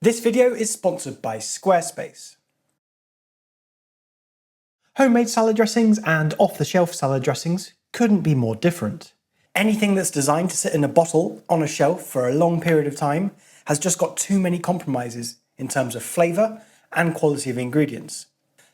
This video is sponsored by Squarespace. Homemade salad dressings and off-the-shelf salad dressings couldn't be more different. Anything that's designed to sit in a bottle on a shelf for a long period of time has just got too many compromises in terms of flavour and quality of ingredients.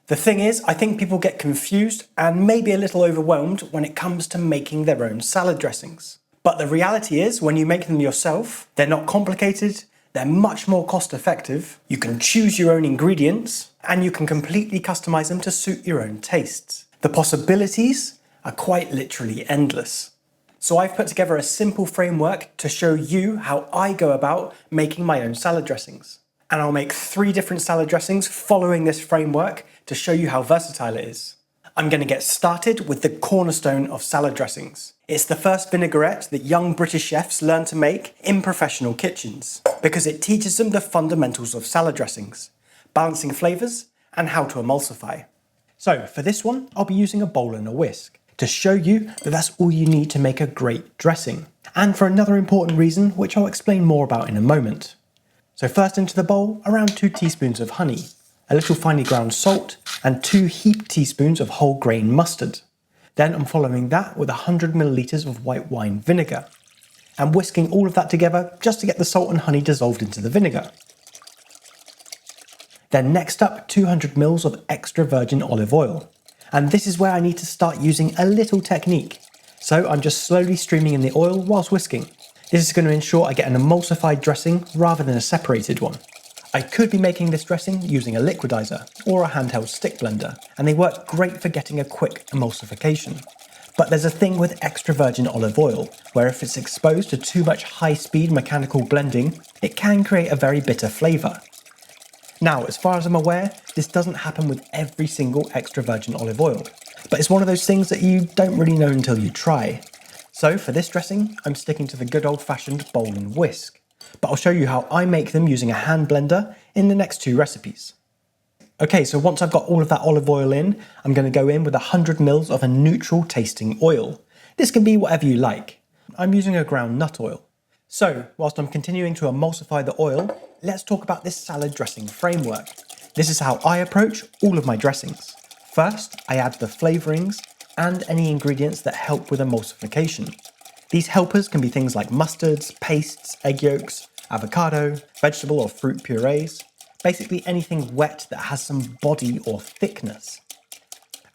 The thing is, I think people get confused and maybe a little overwhelmed when it comes to making their own salad dressings. But the reality is, when you make them yourself, they're not complicated, they're much more cost effective, you can choose your own ingredients, and you can completely customize them to suit your own tastes. The possibilities are quite literally endless. So I've put together a simple framework to show you how I go about making my own salad dressings. And I'll make 3 different salad dressings following this framework to show you how versatile it is. I'm going to get started with the cornerstone of salad dressings. It's the first vinaigrette that young British chefs learn to make in professional kitchens, because it teaches them the fundamentals of salad dressings, balancing flavours and how to emulsify. So for this one, I'll be using a bowl and a whisk to show you that that's all you need to make a great dressing. And for another important reason, which I'll explain more about in a moment. So first into the bowl, around 2 teaspoons of honey, a little finely ground salt, and 2 heaped teaspoons of whole grain mustard. Then I'm following that with 100 millilitres of white wine vinegar, and whisking all of that together just to get the salt and honey dissolved into the vinegar. Then next up, 200 ml of extra virgin olive oil. And this is where I need to start using a little technique. So I'm just slowly streaming in the oil whilst whisking. This is going to ensure I get an emulsified dressing rather than a separated one. I could be making this dressing using a liquidizer or a handheld stick blender, and they work great for getting a quick emulsification. But there's a thing with extra virgin olive oil, where if it's exposed to too much high-speed mechanical blending, it can create a very bitter flavour. Now, as far as I'm aware, this doesn't happen with every single extra virgin olive oil, but it's one of those things that you don't really know until you try. So for this dressing, I'm sticking to the good old-fashioned bowl and whisk, but I'll show you how I make them using a hand blender in the next 2 recipes. Okay, so once I've got all of that olive oil in, I'm going to go in with 100 ml of a neutral tasting oil. This can be whatever you like. I'm using a ground nut oil. So, whilst I'm continuing to emulsify the oil, let's talk about this salad dressing framework. This is how I approach all of my dressings. First, I add the flavourings and any ingredients that help with emulsification. These helpers can be things like mustards, pastes, egg yolks, avocado, vegetable or fruit purees, basically anything wet that has some body or thickness.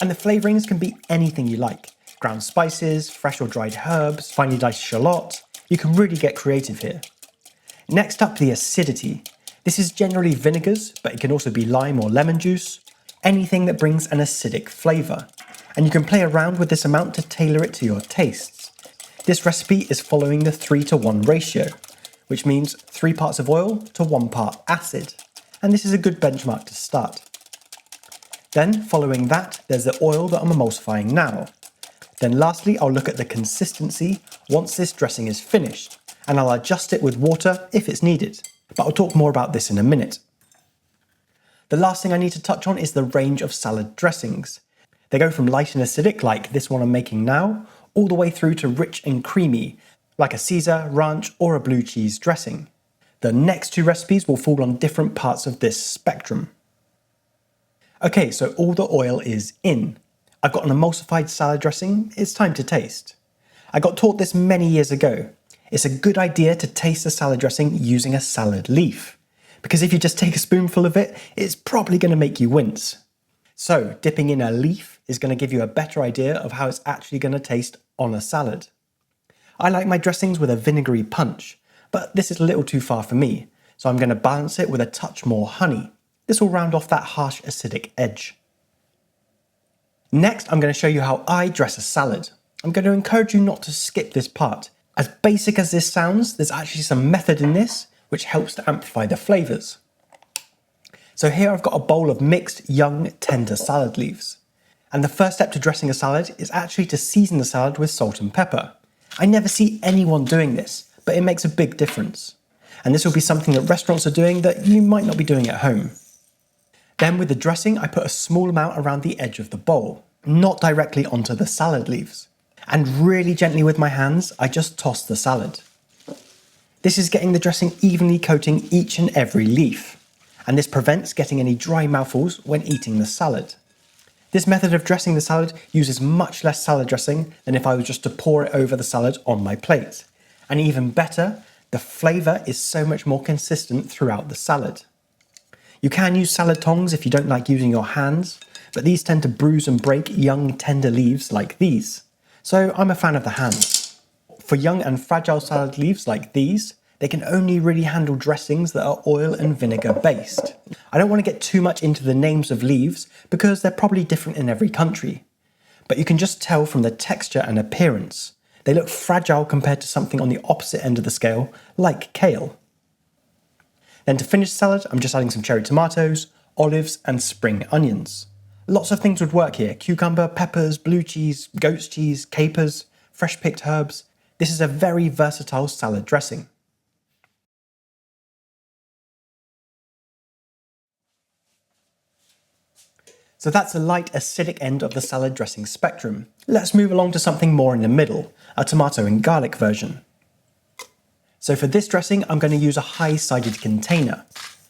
And the flavourings can be anything you like. Ground spices, fresh or dried herbs, finely diced shallot. You can really get creative here. Next up, the acidity. This is generally vinegars, but it can also be lime or lemon juice. Anything that brings an acidic flavour. And you can play around with this amount to tailor it to your tastes. This recipe is following the 3:1 ratio, which means 3 parts of oil to 1 part acid. And this is a good benchmark to start. Then, following that, there's the oil that I'm emulsifying now. Then lastly, I'll look at the consistency once this dressing is finished, and I'll adjust it with water if it's needed. But I'll talk more about this in a minute. The last thing I need to touch on is the range of salad dressings. They go from light and acidic, like this one I'm making now, all the way through to rich and creamy, like a Caesar, ranch, or a blue cheese dressing. The next 2 recipes will fall on different parts of this spectrum. Okay, so all the oil is in. I've got an emulsified salad dressing, it's time to taste. I got taught this many years ago. It's a good idea to taste the salad dressing using a salad leaf, because if you just take a spoonful of it, it's probably going to make you wince. So dipping in a leaf is going to give you a better idea of how it's actually going to taste on a salad. I like my dressings with a vinegary punch, but this is a little too far for me, so I'm going to balance it with a touch more honey. This will round off that harsh acidic edge. Next, I'm going to show you how I dress a salad. I'm going to encourage you not to skip this part. As basic as this sounds, there's actually some method in this which helps to amplify the flavours. So here I've got a bowl of mixed, young, tender salad leaves. And the first step to dressing a salad is actually to season the salad with salt and pepper. I never see anyone doing this, but it makes a big difference. And this will be something that restaurants are doing that you might not be doing at home. Then with the dressing, I put a small amount around the edge of the bowl, not directly onto the salad leaves. And really gently with my hands, I just toss the salad. This is getting the dressing evenly coating each and every leaf, and this prevents getting any dry mouthfuls when eating the salad. This method of dressing the salad uses much less salad dressing than if I was just to pour it over the salad on my plate. And even better, the flavour is so much more consistent throughout the salad. You can use salad tongs if you don't like using your hands, but these tend to bruise and break young tender leaves like these. So I'm a fan of the hands. For young and fragile salad leaves like these, they can only really handle dressings that are oil and vinegar based. I don't want to get too much into the names of leaves because they're probably different in every country. But you can just tell from the texture and appearance. They look fragile compared to something on the opposite end of the scale, like kale. Then to finish the salad, I'm just adding some cherry tomatoes, olives and spring onions. Lots of things would work here: cucumber, peppers, blue cheese, goat's cheese, capers, fresh picked herbs. This is a very versatile salad dressing. So that's the light acidic end of the salad dressing spectrum. Let's move along to something more in the middle, a tomato and garlic version. So for this dressing, I'm going to use a high-sided container.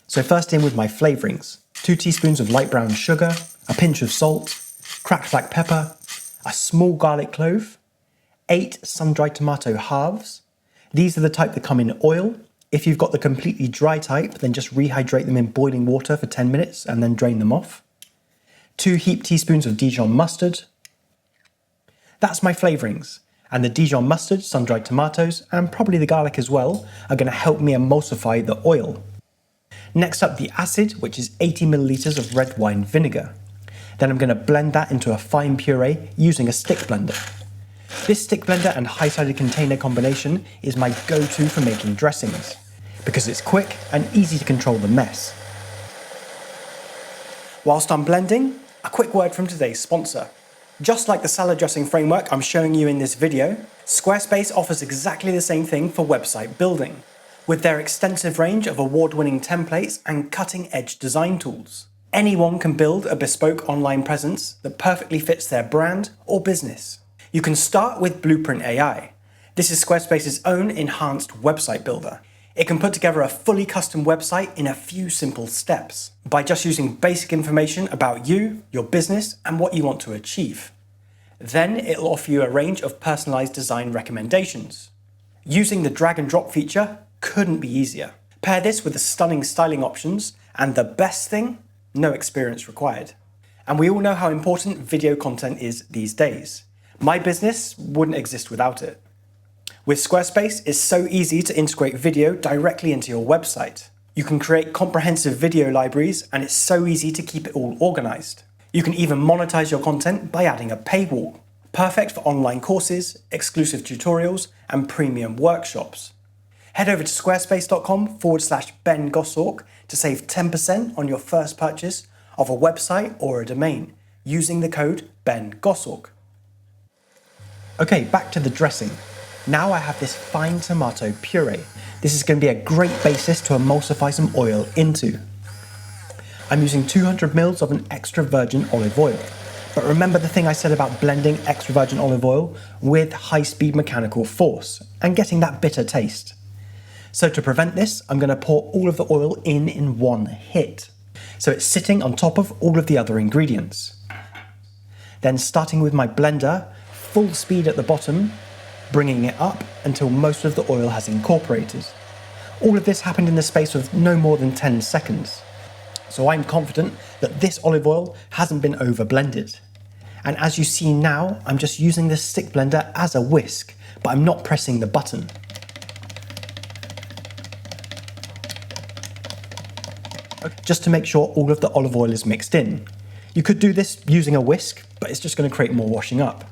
So first in with my flavourings: 2 teaspoons of light brown sugar, a pinch of salt, cracked black pepper, a small garlic clove, 8 sun-dried tomato halves. These are the type that come in oil. If you've got the completely dry type, then just rehydrate them in boiling water for 10 minutes and then drain them off. 2 heaped teaspoons of Dijon mustard. That's my flavourings, and the Dijon mustard, sun-dried tomatoes, and probably the garlic as well, are going to help me emulsify the oil. Next up, the acid, which is 80 millilitres of red wine vinegar. Then I'm going to blend that into a fine puree using a stick blender. This stick blender and high-sided container combination is my go-to for making dressings, because it's quick and easy to control the mess. Whilst I'm blending, a quick word from today's sponsor. Just like the salad dressing framework I'm showing you in this video, Squarespace offers exactly the same thing for website building, with their extensive range of award-winning templates and cutting-edge design tools. Anyone can build a bespoke online presence that perfectly fits their brand or business. You can start with Blueprint AI. This is Squarespace's own enhanced website builder. It can put together a fully custom website in a few simple steps by just using basic information about you, your business, and what you want to achieve. Then it'll offer you a range of personalized design recommendations. Using the drag and drop feature couldn't be easier. Pair this with the stunning styling options, and the best thing, no experience required. And we all know how important video content is these days. My business wouldn't exist without it. With Squarespace, it's so easy to integrate video directly into your website. You can create comprehensive video libraries, and it's so easy to keep it all organized. You can even monetize your content by adding a paywall. Perfect for online courses, exclusive tutorials, and premium workshops. Head over to squarespace.com/Ben Goshawk to save 10% on your first purchase of a website or a domain using the code Ben Goshawk. Okay, back to the dressing. Now I have this fine tomato puree. This is going to be a great basis to emulsify some oil into. I'm using 200 ml of an extra virgin olive oil. But remember the thing I said about blending extra virgin olive oil with high-speed mechanical force and getting that bitter taste. So to prevent this, I'm going to pour all of the oil in one hit. So it's sitting on top of all of the other ingredients. Then starting with my blender, full speed at the bottom, bringing it up until most of the oil has incorporated. All of this happened in the space of no more than 10 seconds. So I'm confident that this olive oil hasn't been over blended. And as you see now, I'm just using this stick blender as a whisk, but I'm not pressing the button. Just to make sure all of the olive oil is mixed in. You could do this using a whisk, but it's just going to create more washing up.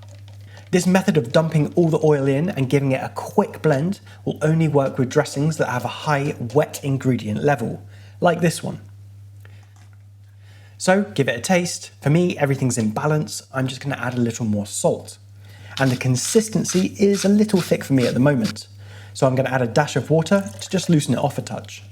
This method of dumping all the oil in and giving it a quick blend will only work with dressings that have a high wet ingredient level, like this one. So give it a taste. For me, everything's in balance. I'm just going to add a little more salt. And the consistency is a little thick for me at the moment. So I'm going to add a dash of water to just loosen it off a touch.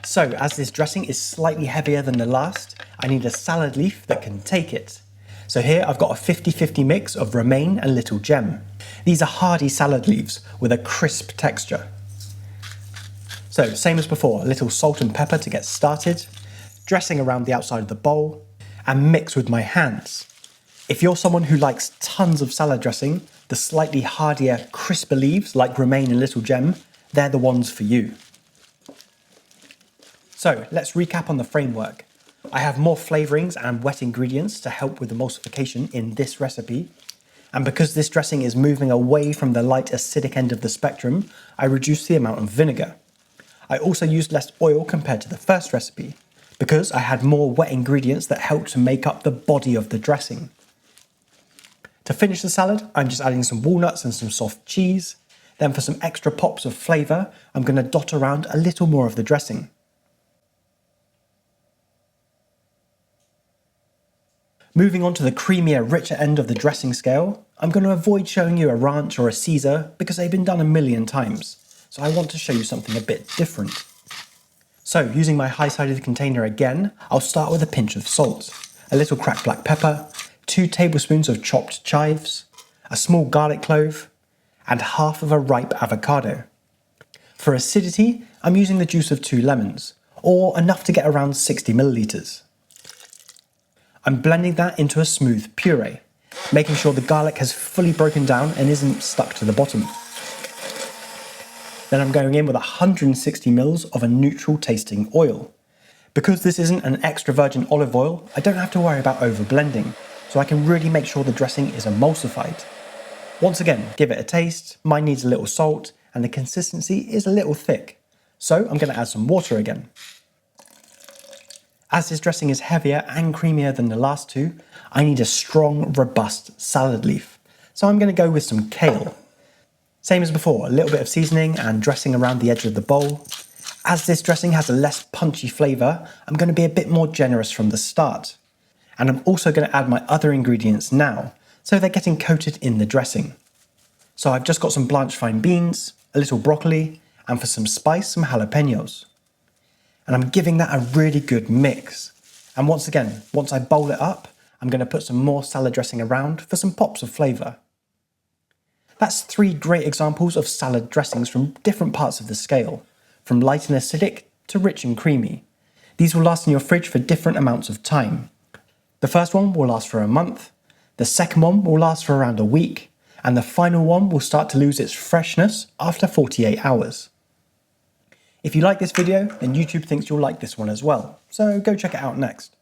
So as this dressing is slightly heavier than the last, I need a salad leaf that can take it. So here I've got a 50-50 mix of romaine and little gem. These are hardy salad leaves with a crisp texture. So, same as before, a little salt and pepper to get started, dressing around the outside of the bowl, and mix with my hands. If you're someone who likes tons of salad dressing, the slightly hardier, crisper leaves like romaine and little gem, they're the ones for you. So, let's recap on the framework. I have more flavourings and wet ingredients to help with emulsification in this recipe. And because this dressing is moving away from the light acidic end of the spectrum, I reduced the amount of vinegar. I also used less oil compared to the first recipe, because I had more wet ingredients that helped to make up the body of the dressing. To finish the salad, I'm just adding some walnuts and some soft cheese. Then for some extra pops of flavour, I'm going to dot around a little more of the dressing. Moving on to the creamier, richer end of the dressing scale, I'm going to avoid showing you a ranch or a Caesar because they've been done a million times. So I want to show you something a bit different. So using my high-sided container again, I'll start with a pinch of salt, a little cracked black pepper, 2 tablespoons of chopped chives, a small garlic clove, and half of a ripe avocado. For acidity, I'm using the juice of 2 lemons, or enough to get around 60 millilitres. I'm blending that into a smooth puree, making sure the garlic has fully broken down and isn't stuck to the bottom. Then I'm going in with 160 ml of a neutral tasting oil. Because this isn't an extra virgin olive oil, I don't have to worry about over blending, so I can really make sure the dressing is emulsified. Once again, give it a taste. Mine needs a little salt and the consistency is a little thick. So I'm going to add some water again. As this dressing is heavier and creamier than the last two, I need a strong, robust salad leaf. So I'm going to go with some kale. Same as before, a little bit of seasoning and dressing around the edge of the bowl. As this dressing has a less punchy flavour, I'm going to be a bit more generous from the start. And I'm also going to add my other ingredients now, so they're getting coated in the dressing. So I've just got some blanched fine beans, a little broccoli, and for some spice, some jalapenos. And I'm giving that a really good mix. And once again, once I bowl it up, I'm going to put some more salad dressing around for some pops of flavour. That's 3 great examples of salad dressings from different parts of the scale, from light and acidic to rich and creamy. These will last in your fridge for different amounts of time. The first one will last for a month, the second one will last for around a week, and the final one will start to lose its freshness after 48 hours. If you like this video, then YouTube thinks you'll like this one as well, so go check it out next.